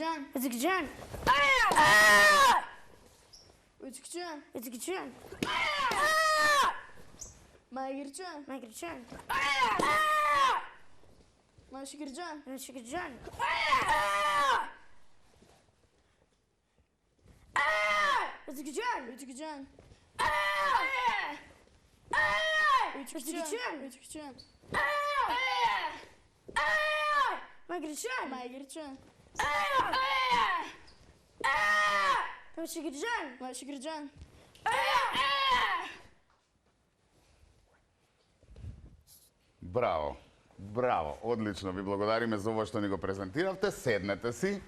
Özgecan. Özgecan. Özgecan. Özgecan. Mahircan. Mahircan. Mahşikircan. Özgecan. Özgecan. Özgecan. Özgecan. Özgecan. Mahircan. Mahircan. Özgecan. Mahşikircan. Браво, браво, одлично. Ви благодариме за ова што ни го презентиравте. Седнете си.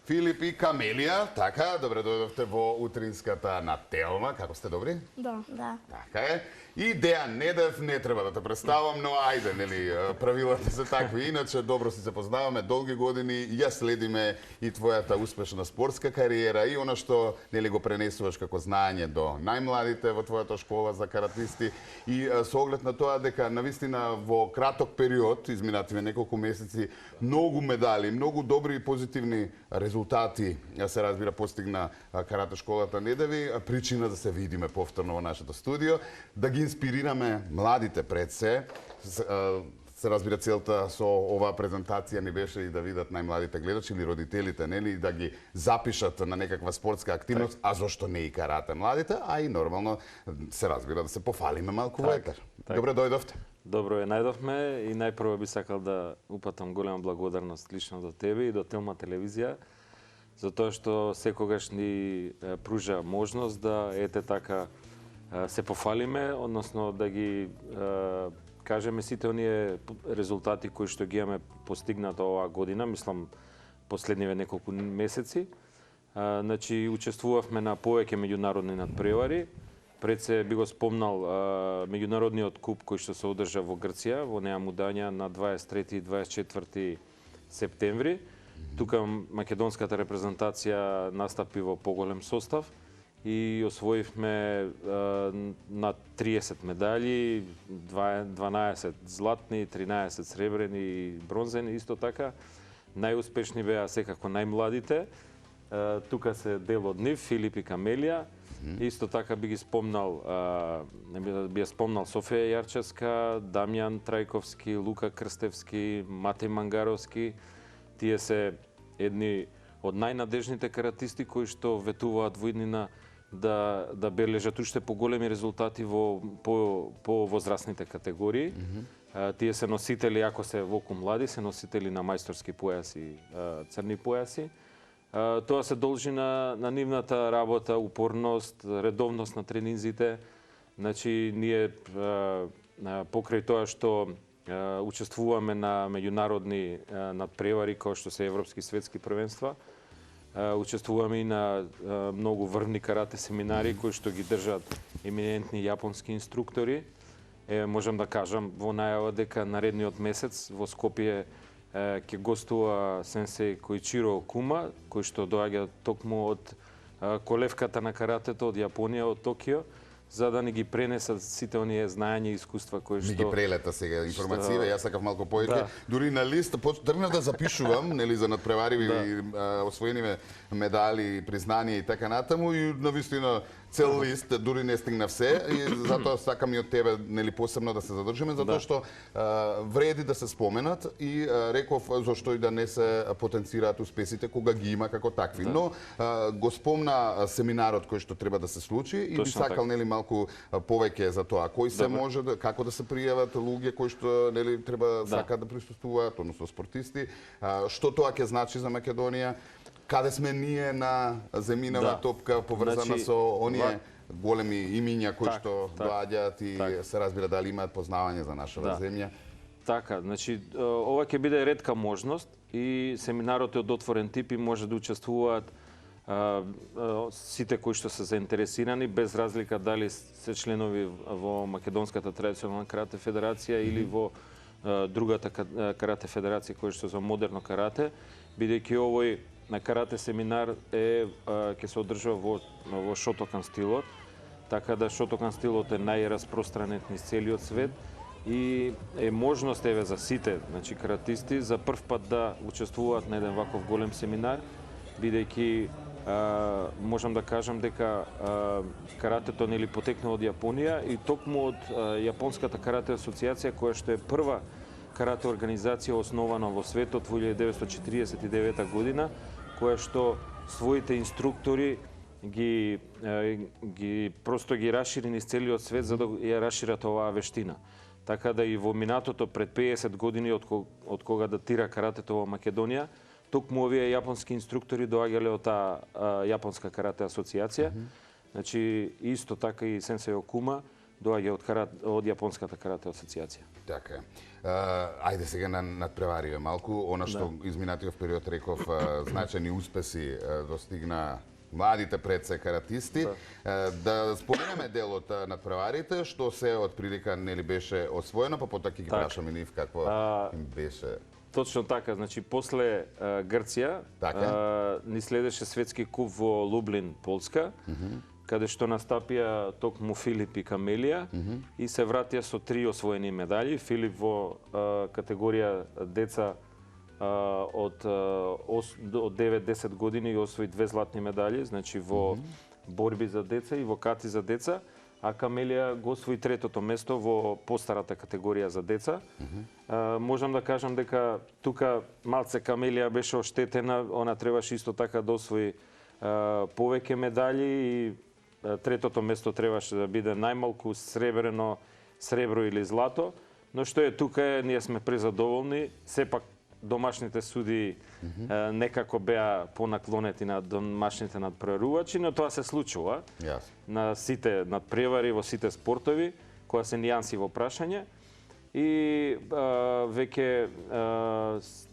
Филип и Камелија, така, добре дојдовте во утринската нателма. Како сте добри? Да. Да. Така е. И Дејан Недев, не треба да те представам, но ајде, нели, правилата се такви. Иначе, добро си се познаваме долги години, ја следиме и твојата успешна спортска кариера и она што, нели, го пренесуваш како знаење до најмладите во твојата школа за каратисти. И со оглед на тоа дека, навистина, во краток период, изминативе неколку месеци, многу медали, многу добри и позитивни резултати, се разбира, постигна карате школата Недеви, причина да се видиме повторно во нашето студио, да ги инспирираме младите пред се разбира, целта со оваа презентација ни беше и да видат најмладите гледачи или родителите, нели, и да ги запишат на некаква спортска активност, а зошто не и карате младите, а и нормално се разбира да се пофалиме малку во етер. Добре дојдовте. Добро ја најдовме и најпрво би сакал да упатам голема благодарност лично до тебе и до Телма телевизија, за тоа што секогаш ни пружа можност да ете така се пофалиме, односно да ги кажеме сите оние резултати кои што ги имаме постигнато оваа година, мислам последниве неколку месеци. Значи, учествувавме на повеќе меѓународни надпревари. Пред се би го спомнал меѓународниот куп кој што се одржа во Грција, во Неа Мудања на 23 и 24 септември. Тука македонската репрезентација настапи во поголем состав и освоивме над 30 медали, 12 златни, 13 сребрени и бронзени исто така. Најуспешни беа секако најмладите. Тука се дел од нив, Филип и Камелија. Исто така би ги спомнал, би ја спомнал Софија Јарчевска, Дамјан Трајковски, Лука Крстевски, Матеј Мангаровски. Тие се едни од најнадежните каратисти кои што ветуваат во иднина да бележат уште поголеми резултати по возрастните категории. Тие се носители, ако се волку млади, се носители на мајсторски појаси, црни појаси. Тоа се должи на нивната работа, упорност, редовност на тренинзите. Значи, ние покрај тоа што учествуваме на меѓународни надпревари, кои што се европски светски првенства, учествуваме и на многу врвни карате семинари кои што ги држат еминентни јапонски инструктори. Можам да кажам во најава дека наредниот месец во Скопје ќе гостува сенсеј Коичиро Кума, кој што доаѓа токму од колевката на каратето од Јапонија, од Токио, за да ни ги пренесат сите оние знаења и искуства кои што... Ми ги прелета сега информације, јас сакав малку повеќе. Дури на лист тргнав да запишувам, нели, за надпревариви освоени медали, признанија и така натаму, и навистина цел лист, дури не стигнав се, и затоа сакам и од тебе, нели, посебно да се задржиме, затоа што вреди да се споменат и реков зошто и да не се потенцираат успесите кога ги има како такви. Но го спомна семинарот кој што треба да се случи и би сакал, нели, малку повеќе за тоа. Кој се може, како да се пријават луѓе кои што, нели, треба сакаат да присуствуваат, односно спортисти, што тоа ќе значи за Македонија, каде сме ние на земјинава топка поврзана со оние големи имиња кои што доаѓаат и се разбира дали имаат познавање за нашата земја. Така, значи ова ќе биде ретка можност и семинарот е од отворен тип и може да учествуваат сите кои што се заинтересирани, без разлика дали се членови во Македонската традиционална карате федерација или во другата карате федерација која што за модерно карате, бидејќи овој на карате семинар ќе се одржува во Шотокан стилот, така да Шотокан стилот е најраспространет низ целиот свет и е можност еве за сите, значи каратисти за прв пат да учествуваат на еден ваков голем семинар бидејќи можам да кажам дека каратето нели потекна од Јапонија и токму од Јапонската карате асоциација, која што е прва карате организација основана во светот во 1949 година, која што своите инструктори ги просто ги расшири низ целиот свет за да ја расшират оваа вештина. Така да и во минатото пред 50 години од кога датира каратето во Македонија, токму овие јапонски инструктори доаѓале од таа јапонска карате асоциација. Значи исто така и сенсеј Окума доаѓа од јапонската карате асоциација. Така е. Ајде сега надпревариве малку. Она што изминатиот период реков значајни успеси достигна младите предсе каратисти. Да споменеме дел од надпреварите, што се од прилика нели беше освоено, па потоа ќе ги прашаме нив какво им беше. Точно така, значи после Грција ни следеше светски куп во Лублин, Полска, каде што настапија токму Филип и Камелија и се вратија со 3 освоени медали. Филип во категорија деца од 9-10 години освои 2 златни медали, значи во борби за деца и во кати за деца, а Камелија го освои 3-то место во постарата категорија за деца. Можам да кажам дека тука малце Камелија беше оштетена, она требаше исто така да освои повеќе медали и 3-то место требаше да биде најмалку сребро или злато, но што е тука ние сме презадоволни, сепак домашните суди некако беа понаклонети на домашните надпреварувачи, но тоа се случува на сите надпревари во сите спортови, која се нијанси во прашање. И веќе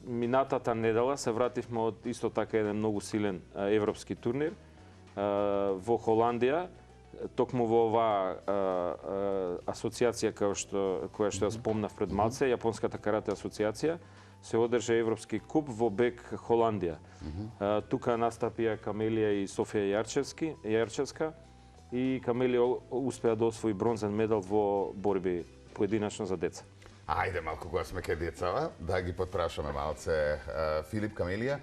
минатата недела се вративме од исто така еден многу силен европски турнир во Холандија, токму во оваа асоциација која што ја спомнав пред малце, Јапонската карате асоциација, се одржа Европски куп во Бек, Холандија. Тука настапија Камелија и Софија Јарчевска и Камелија успеа да освои бронзен медал во борби поединачно за деца. Ајде малку кога сме кај децава, да ги подпрашаме малце. Филип, Камелија,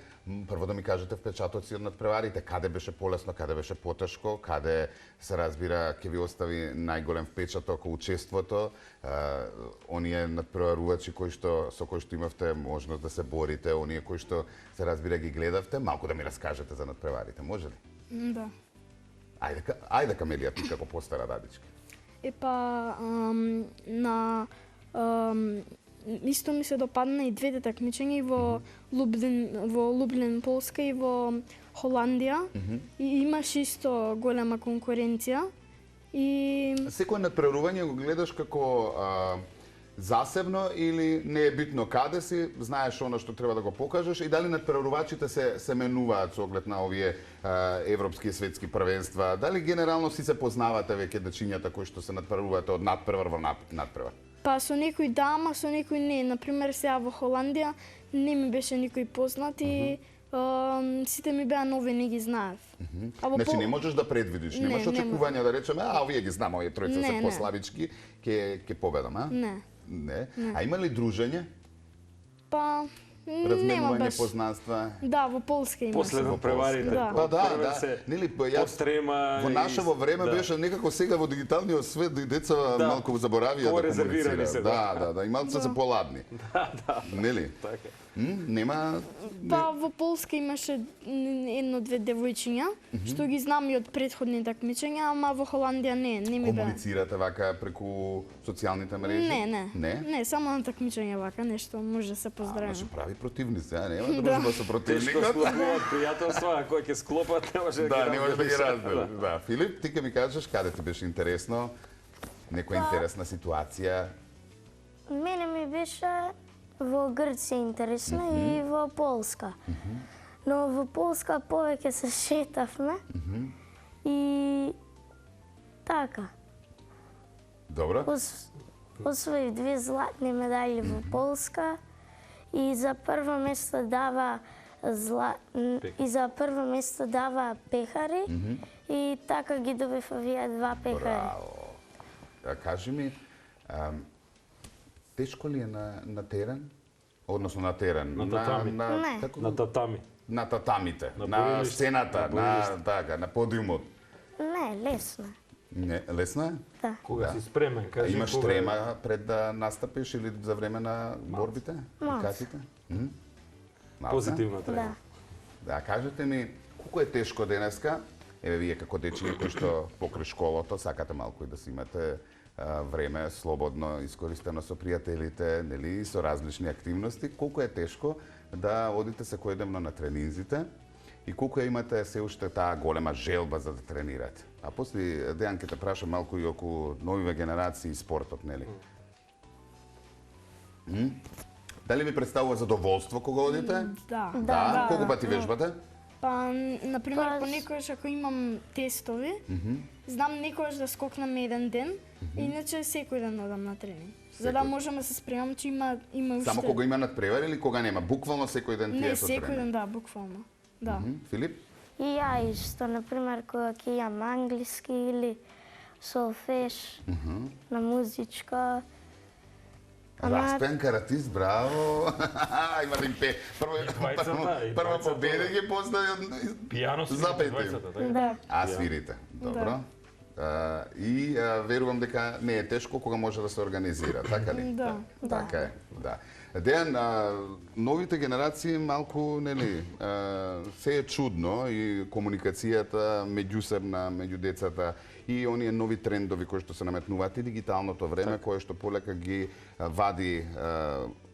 прво да ми кажете впечатоци од надпреварите, каде беше полесно, каде беше потешко, каде се разбира ќе ви остави најголем впечаток учеството, оние надпреварувачи со кои што имавте можност да се борите, оние кои што се разбира ги гледавте, малку да ми раскажете за надпреварите, може ли? Да. Ајде Камелија, ти како постара дадичка. Исто ми се допадна и двете такмичења и во Лублин, Полска и во Холандија. И имаше исто голема конкуренција. И секој надпреварување го гледаш како засебно или не е битно каде си, знаеш она што треба да го покажеш и дали надпреварувачите се менуваат со оглед на овие европски и светски првенства, дали генерално си се познавате веќе дечињата кои што се надпреварувате од надпревар во надпревар? Па со некој да, ама со некој не. Например, сега во Холандија не ми беше никој познат и сите ми беа нови, не ги знаев. Значи не можеш да предвидиш, немаш очекувања да речеме, овие ги знам, овие тројца се послабички, ќе победам, а? Не. А има ли дружење? Па нема Разменување баш. познанства? Да, во Полска имаше. После надпреварите. Па да. Нели Пострема. во нашево време беше некако сега во дигиталниот свет и деца малку заборавија да комуницираат. Да, и малку се поладни. Нели? Така. Нема. Па во Полска имаше едно-две девојчиња, што ги знам и од претходни такмичења, ама во Холандија не ми беа. Комуницирате вака преку социјалните мрежи? Не, само на такмичење вака нешто може да се поздравиме. Значи прави противници, нема дружба со противникот. Тешко склопуваат пријателства, а кој ќе склопат не може да ги раздели. Да, Филип, ти ке ми кажеш каде ти беше интересно, некоја интересна ситуација? Мене ми беше во Грција интересно и во Полска. Но во Полска повеќе се шетавме и така. Добро. Освоив 2 златни медали во Полска и за прво место дава пехари и така ги добив овие 2 пехари. Браво. Кажи ми, тешко ли е на терен? Односно на терен? На татами. Не. На татами. на татамите, На на борилиште. сцената, На на подиумот. Не, лесно е. Не, лесно е? Да. Кога си спремен, А кажи имаш кога... трема пред да настапиш или за време на борбите? Малце. Катите? Малце? Позитивна трема. Да. Да, кажете ми, колко е тешко денеска? Еве, вие како дечиња кои што покрај школото сакате малку и да си имате време слободно искористено со пријателите, нели, со различни активности. Колку е тешко да одите секојдневно на тренинзите и колку имате се уште таа голема желба за да тренирате? А после Дејан ќе те прашам малку и околу новиве генерации и спортот, нели? Дали ви представува задоволство кога одите? Да. Да. Колку пати вежбате? Па, например, Па, понекогаш ако имам тестови, знам некогаш да скокнам еден ден, иначе секој ден одам на тренинг. За да Секој- можам да се спремам, че има уште... Само кога има надпревар или кога нема? Буквално секој ден ти Не, е со секој тренинг? ден, да, буквално. Да. Филип? И ја исто, например, кога ќе имам англиски или солфеж на музичка. Распеан каратист, браво! Има да им пее. двајцата, Прва двајцата. победа ги постави Пијано си Запети. двајцата, така? Да. А свирите. Добро. И верувам дека не е тешко кога може да се организира, така ли? Да. Така е, да. Дејан, новите генерации малку, нели, се е чудно и комуникацијата меѓусебна меѓу децата и оние нови трендови кои што се наметнуваат и дигиталното време кое што полека ги вади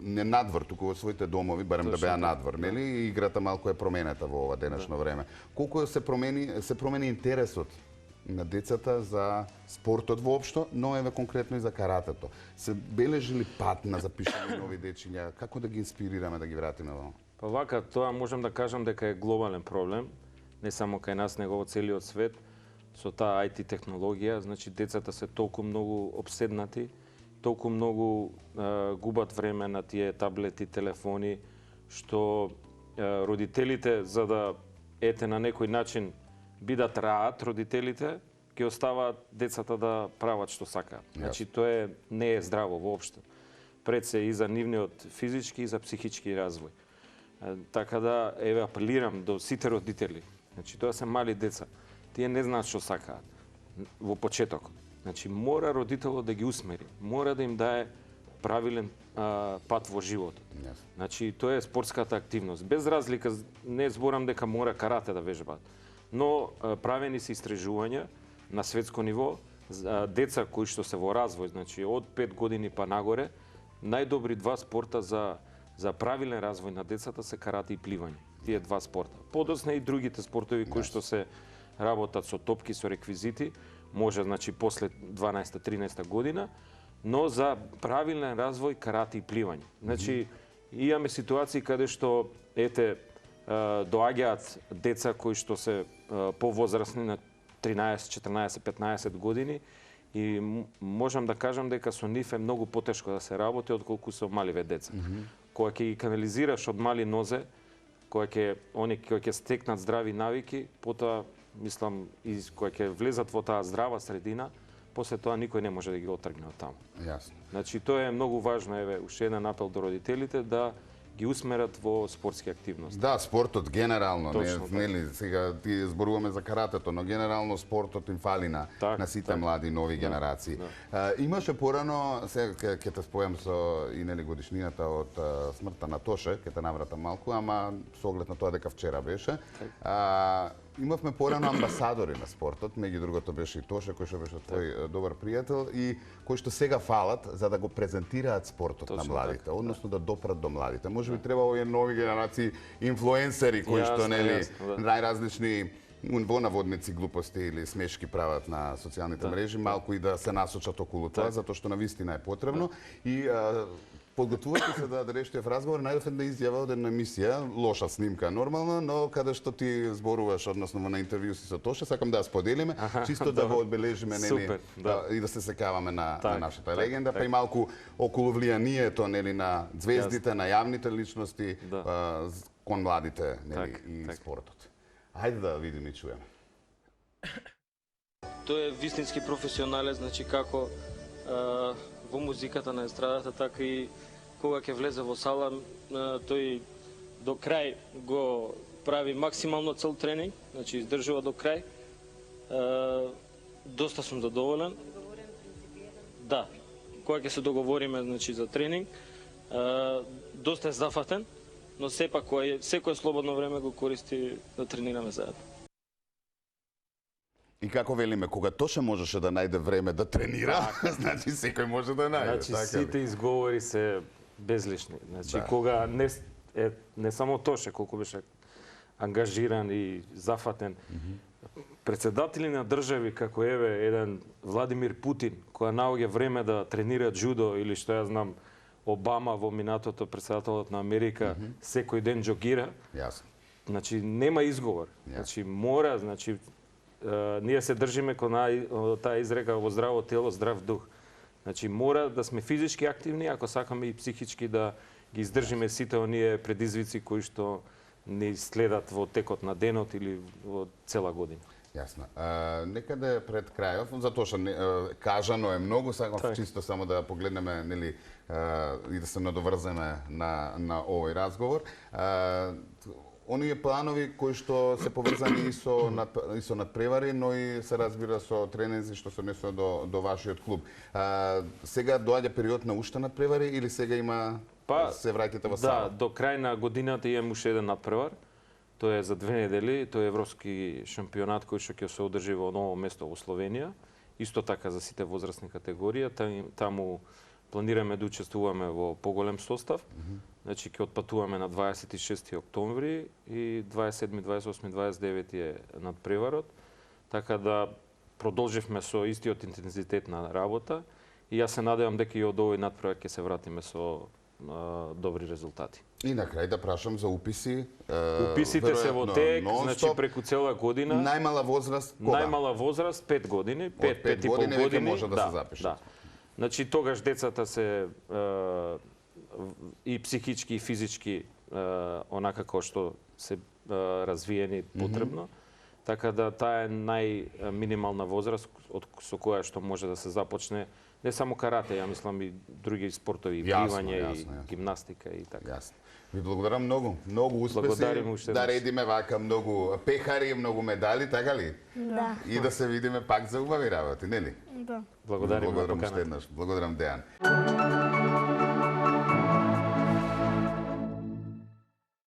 не надвор, туку во своите домови, барем да беа надвор, нели? И играта малку е променета во ова денешно време. Колку се промени интересот на децата за спортот воопшто, но еве конкретно и за каратето. Се бележи ли пат на запишани нови дечиња? Како да ги инспирираме да ги вратиме во? Па вака, тоа можам да кажам дека е глобален проблем, не само кај нас, него во целиот свет, со таа IT технологија, значи децата се толку многу обседнати, толку многу губат време на тие таблети, телефони, што родителите, за да на некој начин бидат раат родителите, ќе оставаат децата да прават што сакаат. Значи тоа не е здраво воопшто. Пред се и за нивниот физички и за психички развој. Така да еве апелирам до сите родители. Значи тоа се мали деца. Тие не знаат што сакаат во почетокот. Значи мора родителот да ги усмери, мора да им дае правилен пат во животот. Значи тоа е спортската активност. Без разлика, не зборам дека мора карате да вежбаат, но правени се истражувања на светско ниво за деца кои што се во развој, значи од 5 години па нагоре, најдобри два спорта за правилен развој на децата се карате и пливање. Тие два спорта. Подосна и другите спортови кои што се работат со топки, со реквизити, може значи после 12-13 година, но за правилен развој карате и пливање. Значи имаме ситуации каде што доаѓаат деца кои што се повозрасни на 13, 14, 15 години и можам да кажам дека со нив е многу потешко да се работи отколку со маливе деца. Кога ќе ги канализираш од мали нозе, кога ќе стекнат здрави навики, потоа мислам и кога ќе влезат во таа здрава средина, после тоа никој не може да ги отргне од таму. Јасно. Значи тоа е многу важно, еве, уште еден апел до родителите да ги усмерат во спортски активности. Да, спортот генерално, Точно, нели, сега ти зборуваме за каратето, но генерално спортот им фали на сите млади нови генерации. Имаше порано, сега ќе те спојам со и нели годишнината од смртта на Тоше, ќе те навратам малку, ама со оглед на тоа дека вчера беше. Имавме порано амбасадори на спортот, меѓу другото беше и Тоше, кој што беше твој добар пријател и кои што сега фалат за да го презентираат спортот на младите, односно да допрат до младите. Може би треба овие нови генерации инфлуенсери кои што нели најразлични во наводници глупости или смешки прават на социјалните мрежи, малку и да се насочат околу тоа, затоа што навистина е потребно и подготвувате се да решите в разговор, најдов една изјава од една емисија, лоша снимка нормално, но каде што ти зборуваш, односно на интервју си со Тоше, сакам да ја споделиме, чисто да го одбележиме нели и да се секаваме на нашата легенда, па и малку околу влијанието нели на звездите, на јавните личности кон младите нели и спортот. Хајде да видиме и чуеме. Тој е вистински професионален, значи како во музиката на естрадата, така и кога ќе влезе во сала, тој до крај го прави максимално цел тренинг, значи издржува до крај. Доста сум задоволен. Да, кога ќе се договориме значи за тренинг, доста е зафатен, но сепак секое слободно време го користи да тренираме заедно. И како велиме, кога Тоше можеше да најде време да тренира, значи секој може да најде. Значи така сите ли? изговори се безлишни. Значи Да. кога не само Тоше колку беше ангажиран и зафатен, председатели на држави како еве еден Владимир Путин, која наоѓа време да тренира джудо или што ја знам Обама во минатото, председателот на Америка, секој ден джогира. Јасно. Значи нема изговор. Значи мора, значи ние се држиме кон таа изрека во здраво тело, здрав дух. Значи мора да сме физички активни, ако сакаме и психички да ги издржиме сите оние предизвици кои што ни следат во текот на денот или во цела година. Јасно. Некаде пред крајов, затоа што кажано е многу, сакам чисто само да погледнеме, нели, и да се надоврземе на овој разговор. Оние планови кои што се поврзани и со надпревари, но и се разбира со тренинзи што се однесува до вашиот клуб. Сега доаѓа период на уште надпревари или сега има се враќате во сала? Да, до крај на годината имам уште еден надпревар. Тој е за 2 недели, тој е европски шампионат кој што ќе се одржи во ново место во Словенија. Исто така за сите возрастни категорија. Таму планираме да учествуваме во поголем состав. Значи ќе отпатуваме на 26 октомври и 27, 28, 29 е надпреварот. Така да продолживме со истиот интензитет на работа и јас се надевам дека и од овој надпревар ќе се вратиме со добри резултати. И на крај да прашам за уписи. Уписите се во тек, значи преку цела година. Најмала возраст кога? Најмала возраст 5 години, 5 и пол години веќе години може да се запишат. Да. Значи тогаш децата се и психички и физички онака како што се развиени потребно. Така да таа е најминимална возраст со која што може да се започне не само карате, ја мислам и други спортови, пливање и гимнастика и така. Јасно. Ви благодарам многу. Многу успеси. Да редиме вака многу пехари, многу медали, така ли? Да. И да се видиме пак за убави работи, нели? Да. Благодарам уште еднаш. Благодарам, Дејан.